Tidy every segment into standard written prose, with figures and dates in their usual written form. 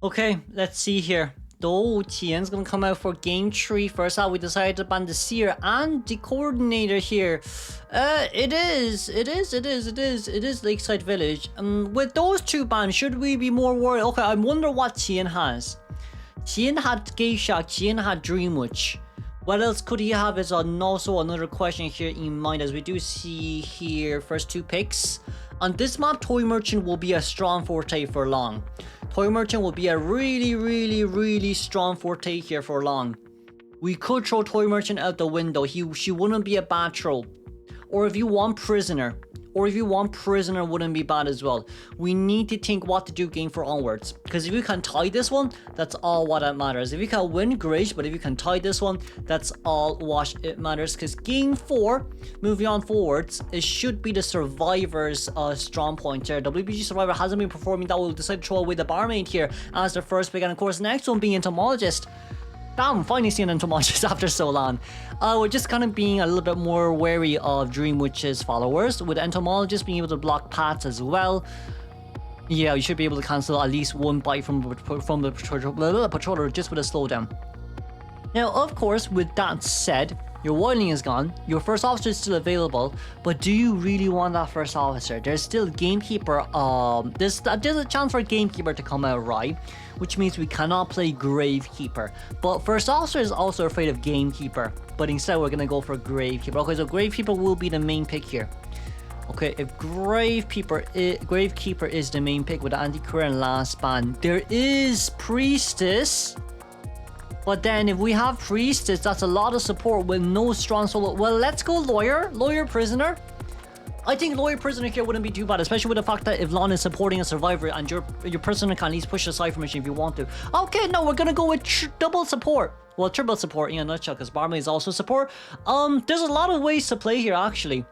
Okay, let's see here. Though Tian's gonna come out for game 3. First out, we decided to ban the Seer and the Coordinator here. It is Lakeside Village. With those two bans, should we be more worried? Okay, I wonder what Tian has. Tian had Geisha, Tian had Dream Witch. What else could he have is also another question here in mind, as we do see here first two picks. On this map, Toy Merchant will be a strong forte for long. Toy Merchant will be a really strong forte here for long. We could throw Toy Merchant out the window. She wouldn't be a bad throw. Or if you want Prisoner. Wouldn't be bad as well. We need to think what to do game 4 onwards. Because if you can tie this one, that's all what it matters. If you can win, great. But if you can tie this one, that's all what it matters. Because game 4, moving on forwards, it should be the Survivor's strong point here. WBG Survivor hasn't been performing that well. We'll decide to throw away the Barmaid here as their first pick. And of course, next one being Entomologist. Damn, finally seeing Entomologist after so long. We're just kind of being a little bit more wary of Dream Witch's followers, with Entomologist being able to block paths as well. Yeah, you should be able to cancel at least one bite from the patroller just with a slowdown. Now, of course, with that said, your wildling is gone, your first officer is still available, but do you really want that first officer? There's still Gamekeeper, there's a chance for Gamekeeper to come out right, which means we cannot play Gravekeeper. But first officer is also afraid of Gamekeeper, but instead we're gonna go for Gravekeeper. Okay, so Gravekeeper will be the main pick here. Okay, if Gravekeeper is the main pick with the anti-career and last ban, there is Priestess. But then if we have Priestess, that's a lot of support with no strong solo. Well, let's go Lawyer Prisoner. I think Lawyer Prisoner here wouldn't be too bad, especially with the fact that if Lon is supporting a Survivor and your Prisoner can at least push the Cypher Machine if you want to. Okay, no, we're gonna go with double support. Well, triple support in a nutshell, because Barmaid is also support. There's a lot of ways to play here, actually.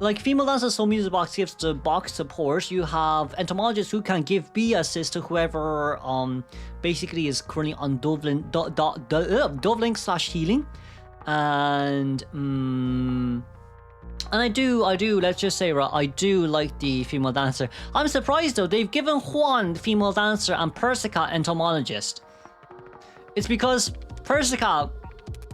Like Female Dancer Soul Music Box gives the box support. You have Entomologists who can give B assist to whoever basically is currently on Dovelink/healing. And I do, let's just say, right, I do like the Female Dancer. I'm surprised though, they've given Juan Female Dancer and Persica Entomologist. It's because Persica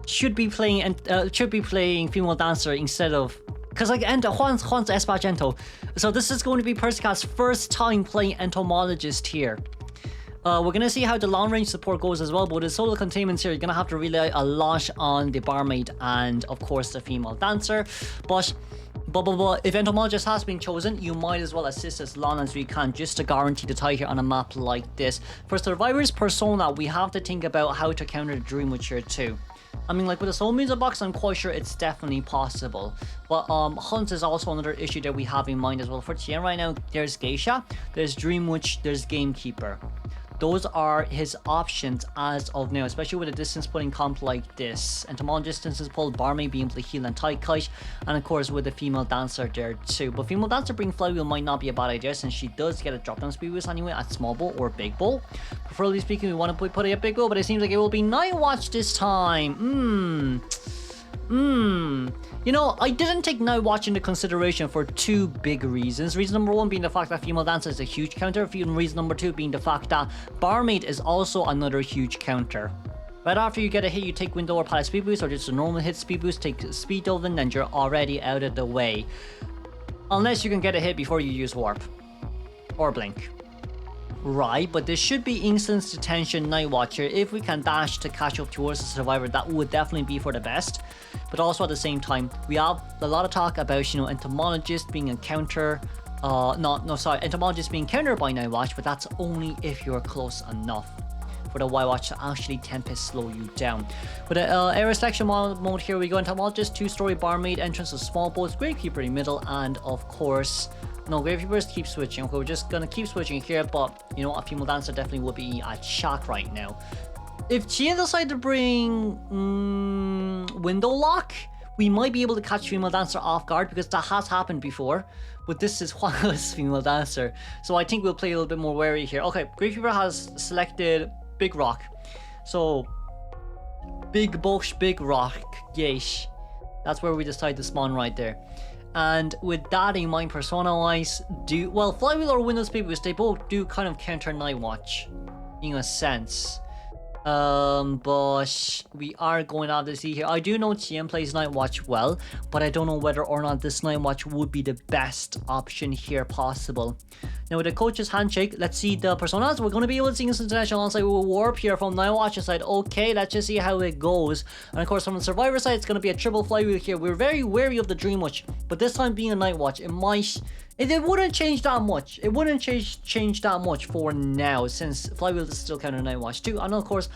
should be playing Female Dancer instead of, because like Juan's Espagento. So this is going to be Persica's first time playing Entomologist here. We're gonna see how the long range support goes as well, but with the solo containments here, you're gonna have to rely a lot on the Barmaid and of course the Female Dancer. But if Entomologist has been chosen, you might as well assist as long as we can, just to guarantee the tie here on a map like this. For Survivor's Persona, we have to think about how to counter the Dream Witch here too. I mean, like with the Soul Music Box, I'm quite sure it's definitely possible. But Hunt is also another issue that we have in mind as well. For Tien right now, there's Geisha, there's Dream Witch, there's Gamekeeper. Those are his options as of now, especially with a distance pulling comp like this. Entomologist distance pull, Barmaid being able to heal and tie kite, and of course with the Female Dancer there too. But Female Dancer bringing Flywheel might not be a bad idea, since she does get a drop down speed boost anyway at small bowl or big bowl. Preferably speaking, we want to put it at big bowl, but it seems like it will be Night Watch this time. You know, I didn't take Night Watch into consideration for two big reasons. Reason number one being the fact that Female Dancer is a huge counter. Reason number two being the fact that Barmaid is also another huge counter. Right after you get a hit, you take Window or Pallet Speed Boost, or just a normal hit Speed Boost, take Speed Dolphin, and you're already out of the way. Unless you can get a hit before you use Warp. Or Blink. Right, but there should be Instant Detention Night Watcher. If we can dash to catch up towards the Survivor, that would definitely be for the best. But also at the same time, we have a lot of talk about, you know, Entomologist being a counter. Entomologist being countered by Night Watch, but that's only if you're close enough for the Y Watch to actually Tempest slow you down. With the area selection mode, here we go. Entomologist, 2-story Barmaid, entrance of small boats, Gravekeeper in the middle, and of course, no, Gravekeepers keep switching. Okay, we're just gonna keep switching here, but you know what, a Female Dancer definitely would be at shock right now. If Chia decides to bring Window Lock, we might be able to catch Female Dancer off guard, because that has happened before. But this is Juan's Female Dancer, so I think we'll play a little bit more wary here. Okay, Gravekeeper has selected Big Rock, so Big Bush, Big Rock, yes, that's where we decide to spawn right there. And with that in mind, persona wise, Flywheel or Window Speed Boost, they both do kind of counter Night Watch in a sense. But we are going out to see here. I do know GM plays Night Watch well, but I don't know whether or not this Night Watch would be the best option here possible. Now with the coach's handshake, let's see the personas. We're going to be able to see this international onside with warp here from Night Watch's side. Okay, let's just see how it goes. And of course from the Survivor side, it's going to be a triple flywheel here. We're very wary of the Dream Watch, but this time being a Night Watch, it wouldn't change that much. It wouldn't change that much for now, since flywheel is still kind of Night Watch too. And of course,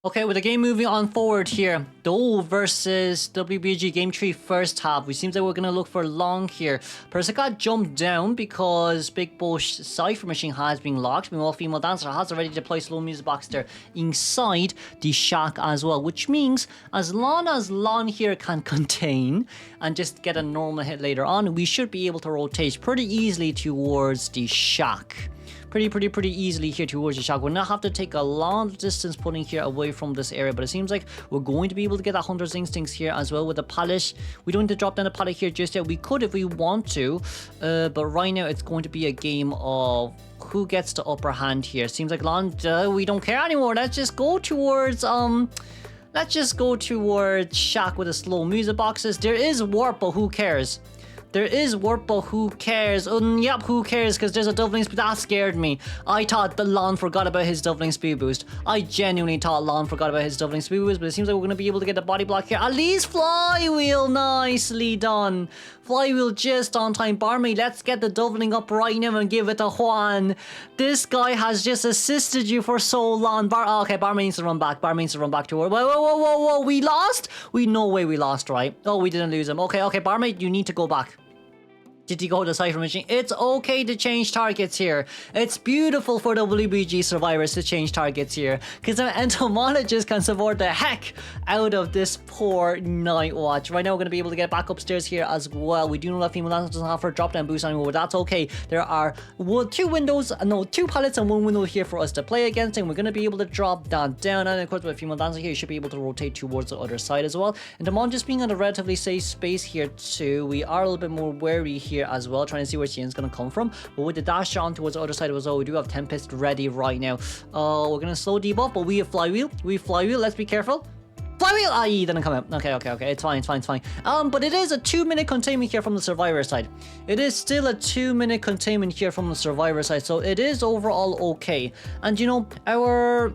okay, with the game moving on forward here, Dole versus WBG Game 3 first half. We seems like we're going to look for long here. Persica jumped down because Big Bush Cypher Machine has been locked. Meanwhile, Female Dancer has already deployed Slow Music Box there inside the shack as well. Which means as long as Lon here can contain and just get a normal hit later on, we should be able to rotate pretty easily towards the shack. Pretty easily here towards the shack. We'll not have to take a long distance putting here away from this area, but it seems like we're going to be able to get that Hunter's Instincts here as well with the pallet. We don't need to drop down the pallet here just yet. We could if we want to, but right now it's going to be a game of who gets the upper hand here. Seems like we don't care anymore. Let's just go towards shack with the slow music boxes. There is warp, but who cares? There is warp, but who cares? Yep, who cares? Because there's a doubling speed. That scared me. I thought that Lon forgot about his doubling speed boost. I genuinely thought Lon forgot about his doubling speed boost, but it seems like we're going to be able to get the body block here. At least flywheel. Nicely done. Flywheel just on time. Barmaid, let's get the doubling up right now and give it to Juan. This guy has just assisted you for so long. Okay, Barmaid needs to run back. Barmaid needs to run back to her. Whoa. We lost? No way we lost, right? Oh, we didn't lose him. Okay, Barmaid, you need to go back. Did you go to the Cypher Machine? It's okay to change targets here. It's beautiful for the WBG survivors to change targets here, because the entomologist can support the heck out of this poor Night Watch. Right now we're going to be able to get back upstairs here as well. We do know that Female Dancer doesn't have her drop down boost anymore, but that's okay. There are two pallets and one window here for us to play against, and we're going to be able to drop that down. And of course with Female Dancer here, you should be able to rotate towards the other side as well. And Entomologist being in a relatively safe space here too, we are a little bit more wary here as well, trying to see where Shien's gonna come from. But with the dash on towards the other side as well, we do have Tempest ready right now. We're gonna slow debuff, but we have flywheel. Let's be careful. Flywheel! He didn't come out. Okay. It's fine. But it is a 2-minute containment here from the survivor side. It is still a 2-minute containment here from the survivor side, so it is overall okay. And you know, our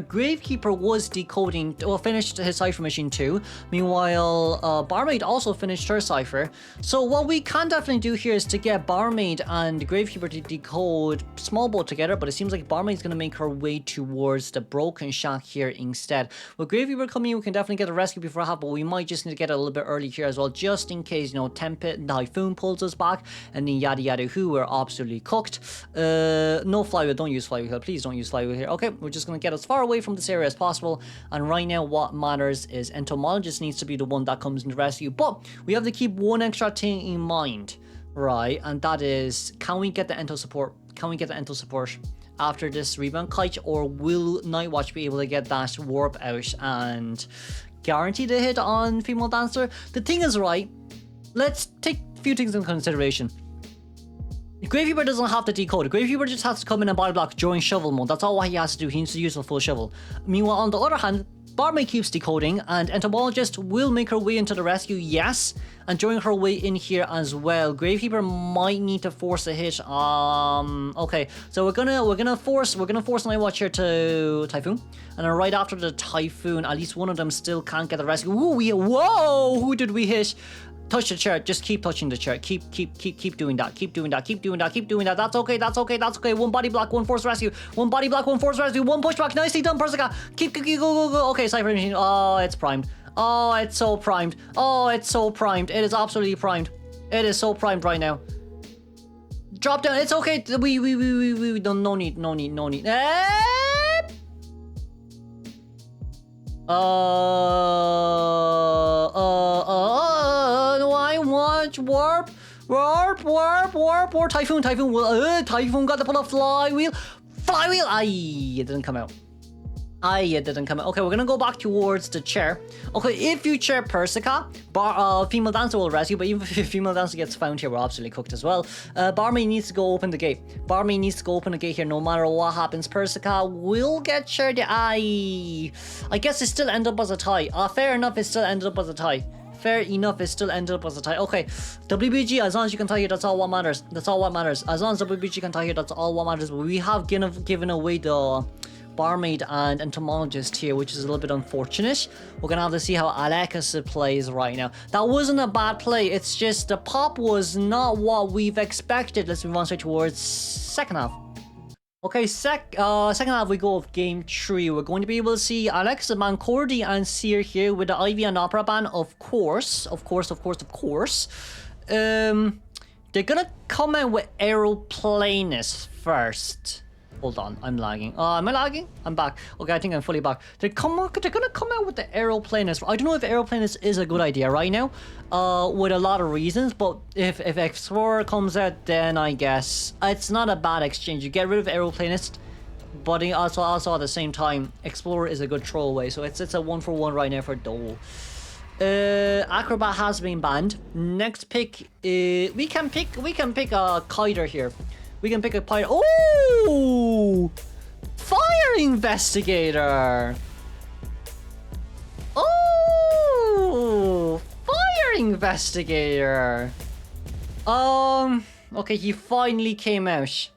Gravekeeper was decoding, finished his Cypher Machine too. Meanwhile, Barmaid also finished her Cypher. So what we can definitely do here is to get Barmaid and Gravekeeper to decode Small Boat together, but it seems like Barmaid's going to make her way towards the Broken Shack here instead. With Gravekeeper coming in, we can definitely get a rescue before half, but we might just need to get it a little bit early here as well, just in case, you know, Typhoon pulls us back, and then yada who, we're absolutely cooked. No flywheel, don't use flywheel. Please don't use flywheel here. Okay, we're just going to get as far away from this area as possible. And right now, what matters is Entomologist needs to be the one that comes into rescue. But we have to keep one extra thing in mind, right? And that is, can we get the Ento support? After this rebound kite, or will Night Watch be able to get that warp out and guarantee the hit on Female Dancer? The thing is, right, let's take a few things into consideration. Gravekeeper doesn't have to decode. Gravekeeper just has to come in and body block during shovel mode. That's all what he has to do. He needs to use the full shovel. Meanwhile, on the other hand, Barmaid keeps decoding, and Entomologist will make her way into the rescue, yes, and during her way in here as well, Gravekeeper might need to force a hit. Okay, so we're gonna force Night Watch here to Typhoon, and then right after the Typhoon, at least one of them still can't get the rescue. Whoa! Who did we hit? Touch the chair. Just keep touching the chair. Keep doing that. Keep doing that. That's okay. One body block, one force rescue. One pushback. Nicely done, Persica. Keep go. Okay, Cypher Machine. Oh, it's primed. Oh, it's so primed. It is absolutely primed. It is so primed right now. Drop down. It's okay. We no need. No, I want warp. Typhoon. Typhoon got to pull a flywheel. Aye, it didn't come out. Okay, we're gonna go back towards the chair. Okay, if you chair Persica, female dancer will rescue, but even if female dancer gets found here, we're absolutely cooked as well. Barmaid needs to go open the gate. Here, no matter what happens. Persica will get chaired. I guess it still ended up as a tie. Fair enough, it still ended up as a tie. Okay, WBG, as long as you can tie here, that's all what matters. As long as WBG can tie here, that's all what matters. But we have given away the barmaid and entomologist here, which is a little bit unfortunate. We're gonna have to see how Alexis plays right now. That wasn't a bad play, it's just the pop was not what we've expected. Let's move on straight towards second half. Okay, second half we go of game 3. We're going to be able to see Alexis, Mancordi, and Seer here with the Ivy and Opera Band, of course. They're gonna come out with Aeroplanist first. Hold on, I'm lagging. Am I lagging? I'm back. Okay, I think I'm fully back. They're gonna come out with the Aeroplanist. I don't know if Aeroplanist is a good idea right now, with a lot of reasons, but if Explorer comes out, then I guess it's not a bad exchange. You get rid of Aeroplanist, but also at the same time, Explorer is a good throwaway, so it's a 1-for-1 right now for Dole. Acrobat has been banned. Next pick, we can pick a Kiter here. We can pick a pilot. Oh! Fire Investigator! Oh! Fire Investigator! Okay, he finally came out.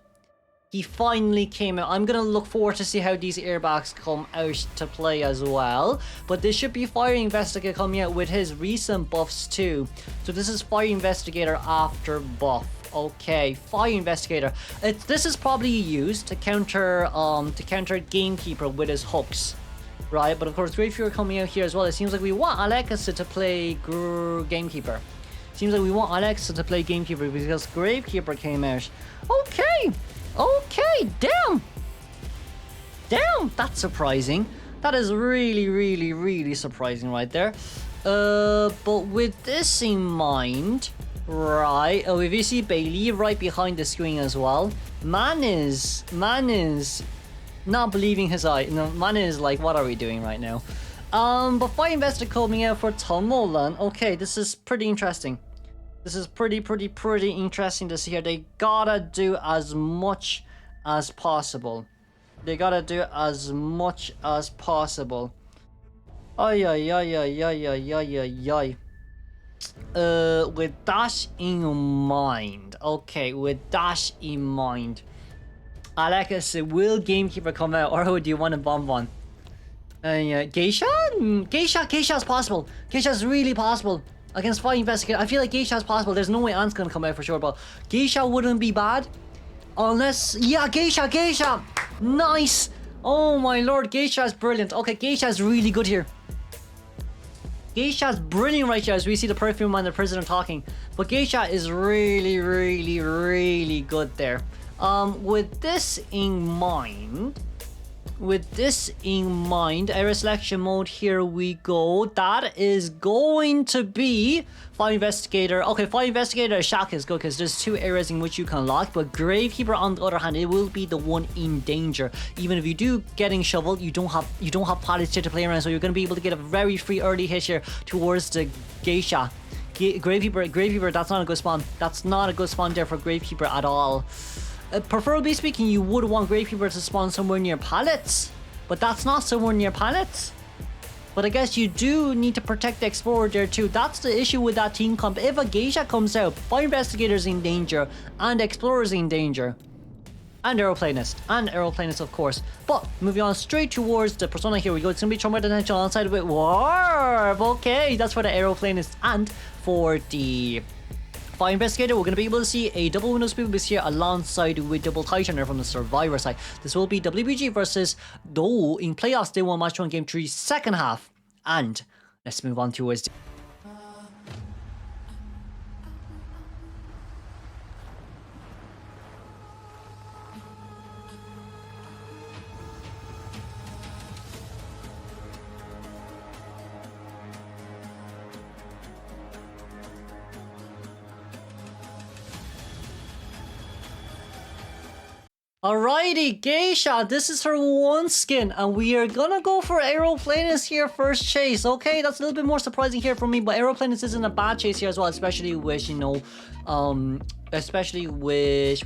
I'm gonna look forward to see how these airbags come out to play as well. But this should be Fire Investigator coming out with his recent buffs too. So this is Fire Investigator after buff. Okay, Fire Investigator. This is probably used to counter Gamekeeper with his hooks, right? But of course, Gravekeeper coming out here as well. It seems like we want Alexa to play Gamekeeper. Because Gravekeeper came out. Okay, damn, that's surprising. That is really surprising right there. But with this in mind. Right, if you see Bailey right behind the screen as well, man is not believing his eye. No, man is like, what are we doing right now? But Fire Investigator coming out for Tomolan. Okay, this is pretty interesting. This is pretty interesting to see here. They gotta do as much as possible. Ay. With that in mind, Alexis, will Gamekeeper come out, or do you want a Bonbon? Geisha is possible. Geisha is really possible against Fire Investigator. I feel like Geisha is possible. There's no way Ant's gonna come out for sure, but Geisha wouldn't be bad, unless Geisha. Nice. Oh my lord, Geisha is brilliant. Okay, Geisha is really good here. Geisha's brilliant right here as we see the Perfume and the Prisoner talking. But Geisha is really good there. With this in mind, area selection mode, here we go. That is going to be Fire Investigator. Okay, Fire Investigator Shack is good because there's 2 areas in which you can lock, but Gravekeeper on the other hand, it will be the one in danger. Even if you do getting shoveled, you don't have pilots here to play around, so you're going to be able to get a very free early hit here towards the Geisha. Gravekeeper, that's not a good spawn. That's not a good spawn there for Gravekeeper at all. Preferably speaking, you would want Gravekeeper to spawn somewhere near pallets, but that's not somewhere near pallets. But I guess you do need to protect the Explorer there too. That's the issue with that team comp. If a Geisha comes out, Fire Investigator's in danger, and Explorer's in danger. And Aeroplanist, of course. But moving on straight towards the Persona, here we go. It's going to be Trauma Potential alongside with Warp. Okay, that's for the Aeroplanist. And for the Fire Investigator, we're going to be able to see a double window speed boost here alongside with double Titaner from the Survivor side. This will be WBG versus Do in playoffs day 1 match 1 game 3 second half. And let's move on towards Alrighty, Geisha, this is her one skin, and we are gonna go for Aeroplanus here first chase. Okay, that's a little bit more surprising here for me, but Aeroplanus isn't a bad chase here as well, especially with, you know, especially with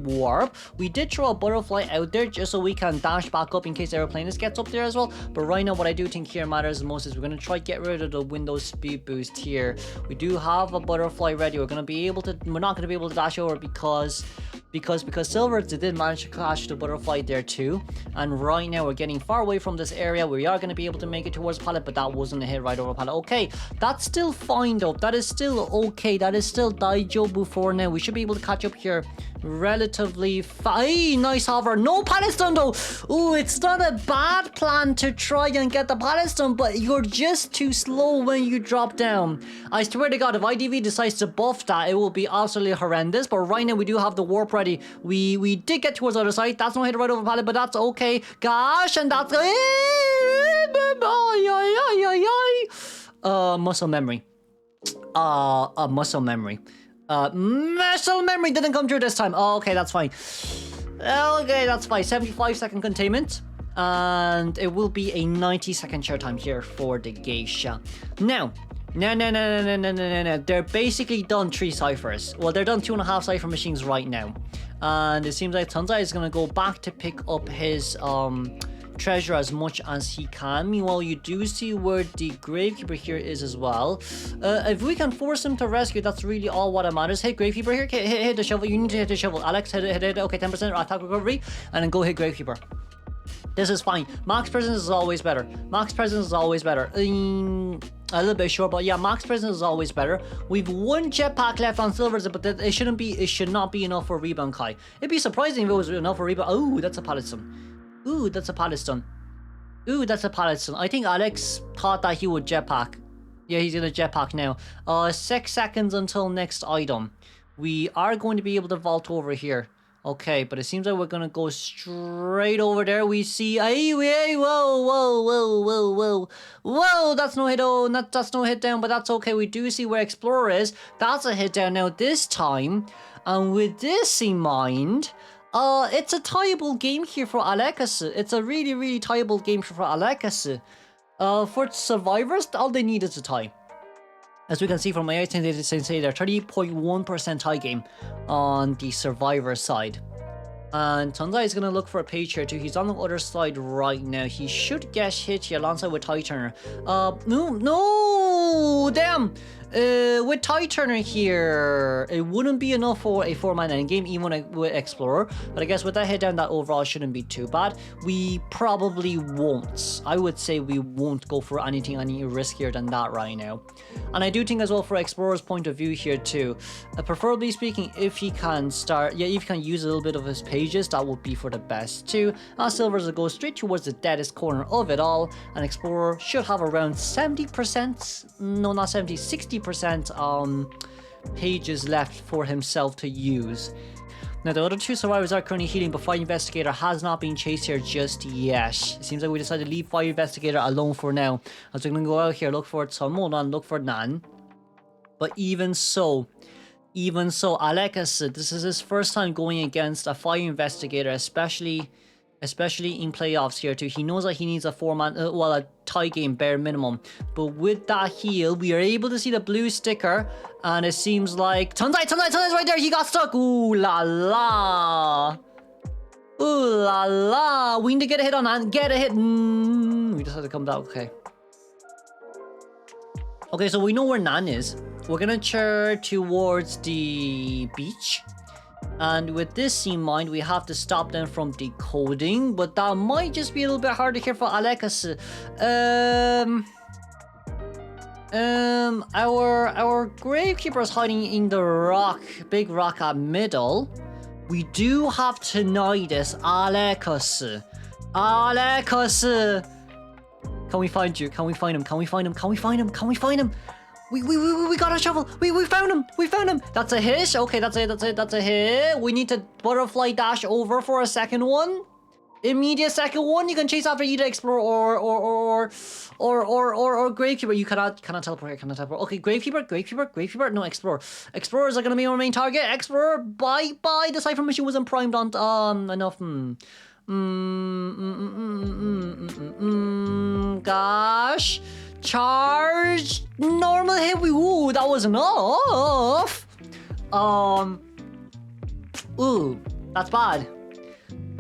warp. We did throw a butterfly out there just so we can dash back up in case Aeroplanus gets up there as well. But right now, what I do think here matters the most is we're gonna try to get rid of the Windows speed boost here. We do have a butterfly ready. We're not gonna be able to dash over because Silver did manage to catch the butterfly there too. And right now we're getting far away from this area. We are going to be able to make it towards pallet, but that wasn't a hit right over pallet. Okay, that's still fine though. That is still okay. That is still Daijobu for now. We should be able to catch up here relatively fine. Nice hover. No pallet stun though. Ooh, it's not a bad plan to try and get the pallet stun, but you're just too slow when you drop down. I swear to God, if IDV decides to buff that, it will be absolutely horrendous. But right now we do have the warp ready. We did get towards the other side. That's no hit right over pallet, but that's okay. Gosh, and that's muscle memory. Muscle memory. Muscle memory didn't come through this time. Oh, okay, that's fine. Okay, that's fine. 75-second containment. And it will be a 90-second share time here for the Geisha. Now, no. They're basically done 3 ciphers. Well, they're done 2.5 cipher machines right now. And it seems like Tanzai is going to go back to pick up his treasure as much as he can. Meanwhile, you do see where the Gravekeeper here is as well. If we can force him to rescue, that's really all what matters. Hit Gravekeeper here. Hit the shovel. You need to hit the shovel. Alex, hit it. Okay, 10% attack recovery. And then go hit Gravekeeper. This is fine. Max presence is always better. Max presence is always better. A little bit short, but yeah, max presence is always better. We've 1 jetpack left on Silver's, but it should not be enough for Rebound Kai. It'd be surprising if it was enough for Rebound. Oh, that's a pallet stun. Ooh, that's a pallet stun. Ooh, that's a pallet stun. I think Alex thought that he would jetpack. Yeah, he's gonna jetpack now. 6 seconds until next item. We are going to be able to vault over here. Okay, but it seems like we're gonna go straight over there. We see, whoa, that's no hit. Oh, that's no hit down, but that's okay. We do see where Explorer is. That's a hit down now this time. And with this in mind, it's a tieable game here for Alekas. It's a really, really tieable game for Alekas. For survivors, all they need is a tie. As we can see from my Sensei, they're 30.1% tie game on the survivor side. And Tanzai is going to look for a page here too. He's on the other side right now. He should get hit here alongside with Tie Turner. No, damn. With Tie Turner here, it wouldn't be enough for a 4-man endgame, even with Explorer. But I guess with that hit down, that overall shouldn't be too bad. We probably won't. I would say we won't go for anything any riskier than that right now. And I do think as well for Explorer's point of view here too, preferably speaking, if he can if he can use a little bit of his pages, that would be for the best too. Silver's will go straight towards the deadest corner of it all, and Explorer should have around 70%, no, not 70, 60% pages left for himself to use. Now the other 2 survivors are currently healing, but Fire Investigator has not been chased here just yet. It seems like we decided to leave Fire Investigator alone for now. As we're going to go out here, look for Tsumonan, look for Nan. But even so, Alekas, this is his first time going against a Fire Investigator, especially in playoffs here too. He knows that he needs a 4-man, a tie game bare minimum. But with that heal, we are able to see the blue sticker, and it seems like Tanzai's right there. He got stuck. Ooh la la. Ooh la la. We need to get a hit on that. Get a hit. We just have to come down. Okay, so we know where Nan is. We're gonna turn towards the beach. And with this in mind, we have to stop them from decoding, but that might just be a little bit harder here for Alekas. Our Gravekeeper is hiding in the big rock at middle. We do have to Tinnitus, Alekas. Can we find you? Can we find him? We got a shovel. We found him. That's a hit. Okay, that's a hit. We need to butterfly dash over for a second one. Immediate second one, you can chase after either Explorer or Gravekeeper. You cannot teleport here, cannot teleport. Okay, Gravekeeper, no, Explorer. Explorers are gonna be our main target. Explorer, bye. The Cypher mission wasn't primed on enough. Gosh. Charge. Normal hit. Ooh, that was enough. Ooh, that's bad.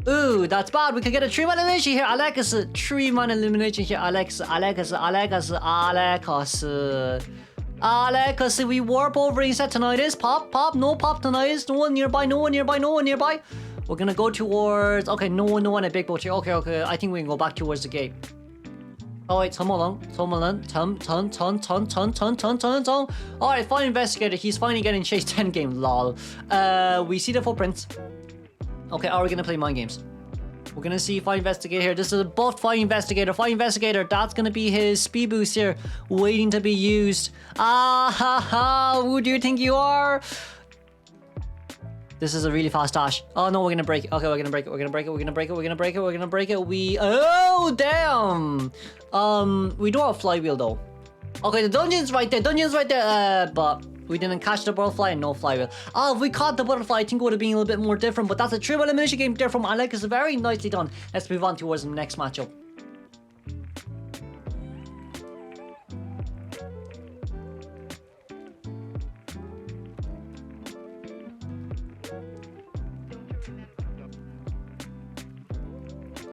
Ooh, that's bad. We could get a 3-man elimination here. Alex, 3-man elimination here. Alex. We warp over instead tonight is pop. No pop tonight is. No one nearby. We're gonna go towards. Okay, no one at big boat here. Okay. I think we can go back towards the gate. Oh wait, turn. Alright, fine investigator. He's finally getting chased 10 game. Lol. We see the footprints. Okay, are we gonna play mind games? We're gonna see Fire Investigator here. This is a buff Fire Investigator. Fire Investigator, that's gonna be his speed boost here, waiting to be used. Who do you think you are? This is a really fast dash. Oh no, we're gonna break it. Okay, we're gonna break it. Oh damn! We do have a flywheel though. Okay, the dungeon's right there. But we didn't catch the butterfly and no flywheel. If we caught the butterfly, I think it would have been a little bit more different. But that's a triple elimination game there from Alex. It's very nicely done. Let's move on towards the next matchup.